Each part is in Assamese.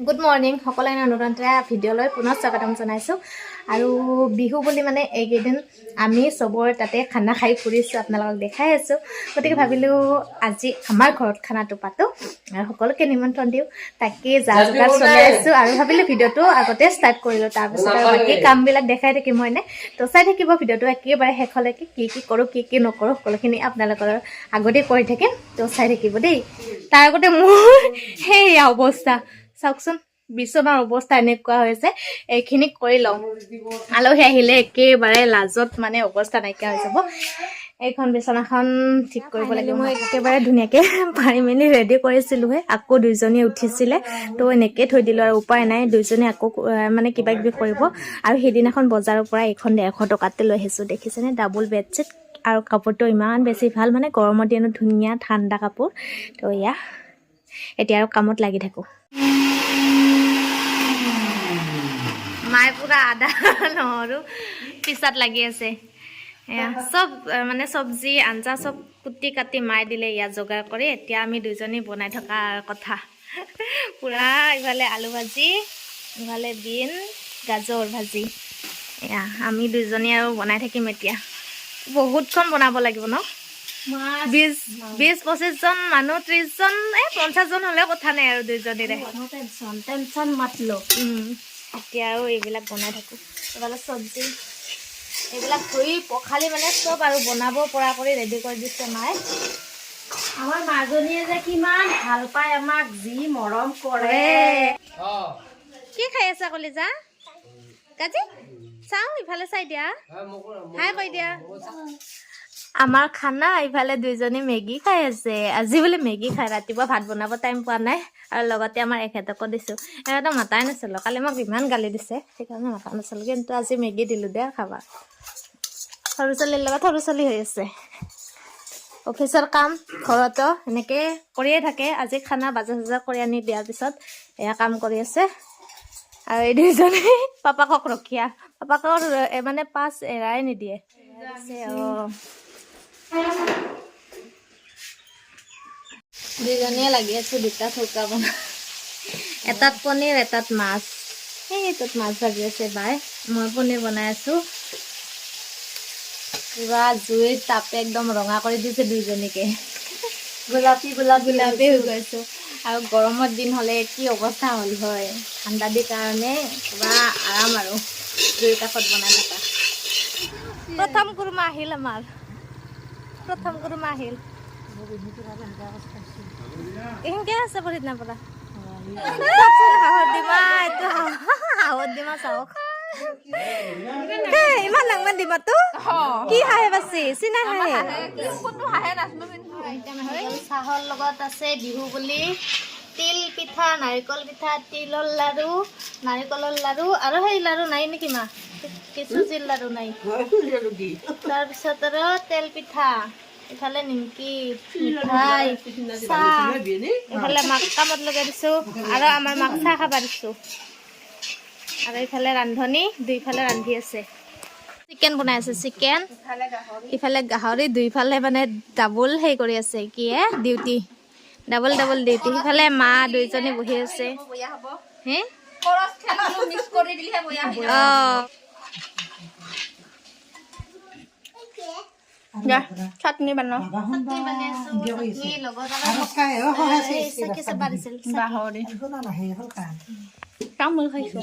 গুড মৰ্নিং সকলোৱে নতুন এটা ভিডিঅ'লৈ পুনৰ স্বাগতম জনাইছোঁ আৰু বিহু বুলি মানে এইকেইদিন আমি চবৰ তাতে খানা খাই ফুৰিছোঁ আপোনালোকক দেখাই আছোঁ গতিকে ভাবিলোঁ আজি আমাৰ ঘৰত খানাটো পাতোঁ আৰু সকলোকে নিমন্ত্ৰণ দিওঁ তাকে যা যোগাৰ চলাই আছোঁ আৰু ভাবিলোঁ ভিডিঅ'টো আগতে ষ্টাৰ্ট কৰিলোঁ তাৰপিছত আৰু বাকী কামবিলাক দেখাই থাকিম হয়নে তো চাই থাকিব ভিডিঅ'টো একেবাৰে শেষলৈকে কি কৰোঁ কি নকৰোঁ সকলোখিনি আপোনালোকৰ আগতে কৰি থাকিম তো চাই থাকিব দেই তাৰ আগতে মোৰ সেই অৱস্থা চাওকচোন বিচনাৰ অৱস্থা এনেকুৱা হৈছে এইখিনি কৰি লওঁ আলহী আহিলে একেবাৰে লাজত মানে অৱস্থা নাইকিয়া হৈ যাব এইখন বিচনাখন ঠিক কৰিব লাগিব মই একেবাৰে ধুনীয়াকৈ পাৰি মেলি ৰেডি কৰিছিলোঁহে আকৌ দুইজনী উঠিছিলে তো এনেকৈ থৈ দিলোঁ আৰু উপায় নাই দুইজনী আকৌ মানে কিবা কিবি কৰিব আৰু সেইদিনাখন বজাৰৰ পৰা এইখন 150 টকাতে লৈ আহিছোঁ দেখিছেনে ডাবল বেডশ্বীট আৰু কাপোৰটো ইমান বেছি ভাল মানে গৰমৰ দিনত ধুনীয়া ঠাণ্ডা কাপোৰ তো এয়া এতিয়া আৰু কামত লাগি থাকোঁ মায়ে পুৰা আদা নহৰু পিছত লাগি আছে চব মানে চব্জি আঞ্জা চব কুটি কাটি মায়ে দিলে ইয়াত যোগাৰ কৰি এতিয়া আমি দুজনী বনাই থকা কথা পুৰা ইফালে আলু ভাজি ইফালে বিন গাজৰ ভাজি এয়া আমি দুজনী আৰু বনাই থাকিম এতিয়া বহুতখন বনাব লাগিব ন 20-25 জন মানুহ 30 জন 50 জন হ'লেও কথা নাই আৰু দুইজনীৰে টেনচন মাতলো এতিয়া আৰু এইবিলাক বনাই থাকোঁ এইফালে চব্জি এইবিলাক ধুই পখালি মানে চব আৰু বনাব পৰা কৰি ৰেডি কৰি দিছে মায়ে আমাৰ মাজনীয়ে যে কিমান ভাল পায় আমাক যি মৰম কৰে কি খাই আছা কলিজা কাজি চাওঁ ইফালে চাই দিয়া হাই কৈ দিয়া আমাৰ খানা ইফালে দুইজনী মেগী খাই আছে আজি বোলে মেগী খাই ৰাতিপুৱা ভাত বনাব টাইম পোৱা নাই আৰু লগতে আমাৰ এখেতকো দিছোঁ এখেতক মাতাই নাছিলোঁ কালি মোক ইমান গালি দিছে সেইকাৰণে মাতা নাছিলোঁ কিন্তু আজি মেগী দিলোঁ দে খাবা সৰু ছোৱালীৰ লগত সৰু ছোৱালী হৈ আছে অফিচৰ কাম ঘৰতো এনেকৈ কৰিয়ে থাকে আজি খানা বাজাৰ চাজাৰ কৰি আনি দিয়াৰ পিছত এয়া কাম কৰি আছে আৰু এই দুইজনে পাপাকক ৰখীয়া পাপাকক মানে পাছ এৰাই নিদিয়ে দুইজনীয়ে লাগি আছো দুটা চৌকা বনা এটাত পনীৰ এটাত মাছ সেইটোত মাছ ভাজি আছে বাই মই পনীৰ বনাই আছো কিবা জুইৰ তাপে একদম ৰঙা কৰি দিছে দুইজনীকে গোলাপী হৈ গৈছো আৰু গৰমৰ দিন হ'লে কি অৱস্থা হ'ল হয় ঠাণ্ডা দিন কাৰণে কিবা আৰাম আৰু জুইৰ কাষত বনাই থকা প্ৰথম কুৰমা আহিল আমাৰ এনকে আছে পৰিদিনা পৰা হাঁহৰ ডিমা চাওক ইমান ডাঙৰ ডিমাটো কি হাঁহে বাছি চিনা চাহৰ লগত আছে বিহু বুলি তিল পিঠা নাৰিকল পিঠা তিলৰ লাৰু নাৰিকলৰ লাৰু আৰু সেই লাৰু নাই নেকি মা চুজিৰ লাৰু নাই তাৰপিছত আৰু তেল পিঠা ইফালে নিমকি মিঠাই চাহ ইফালে মাক কামত লগাই দিছোঁ আৰু আমাৰ মাক চাহ খাব দিছোঁ আৰু ইফালে ৰান্ধনি দুইফালে ৰান্ধি আছে চিকেন বনাই আছে চিকেন ইফালে গাহৰি দুইফালে মানে ডাবল সেই কৰি আছে কি ডিউটি ডাবল ডিউটি সিফালে মা দুইজনী বহি আছে চাটনি বনাওঁ তামোল খাইছোঁ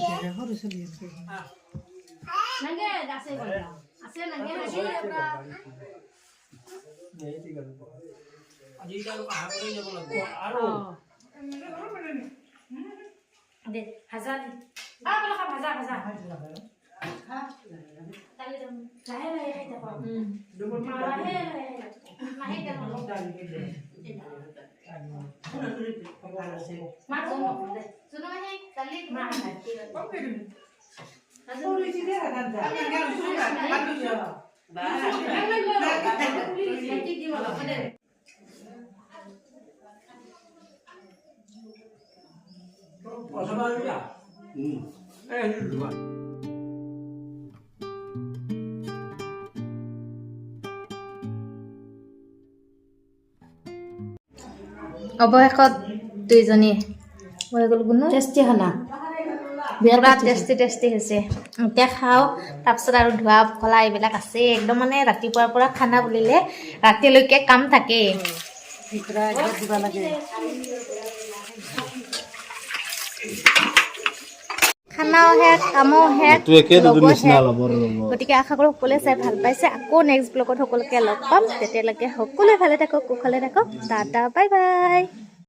অৱশেষত দুইজনী হৈ গ'ল গুণু টেষ্টি খানা পুৰা টেষ্টি হৈছে এতিয়া খাওঁ তাৰপিছত আৰু ধোৱা পখলা এইবিলাক আছে একদম মানে ৰাতিপুৱাৰ পৰা খানা বুলিলে ৰাতিলৈকে কাম থাকেই খানাও শেষ কামো শেষ লগো শেষ গতিকে আশা কৰোঁ সকলোৱে চাই ভাল পাইছে আকৌ নেক্সট ব্লগত সকলোকে লগ পাম তেতিয়ালৈকে সকলোৱে ভালে থাকক কুশলে থাকক টাটা বাই বাই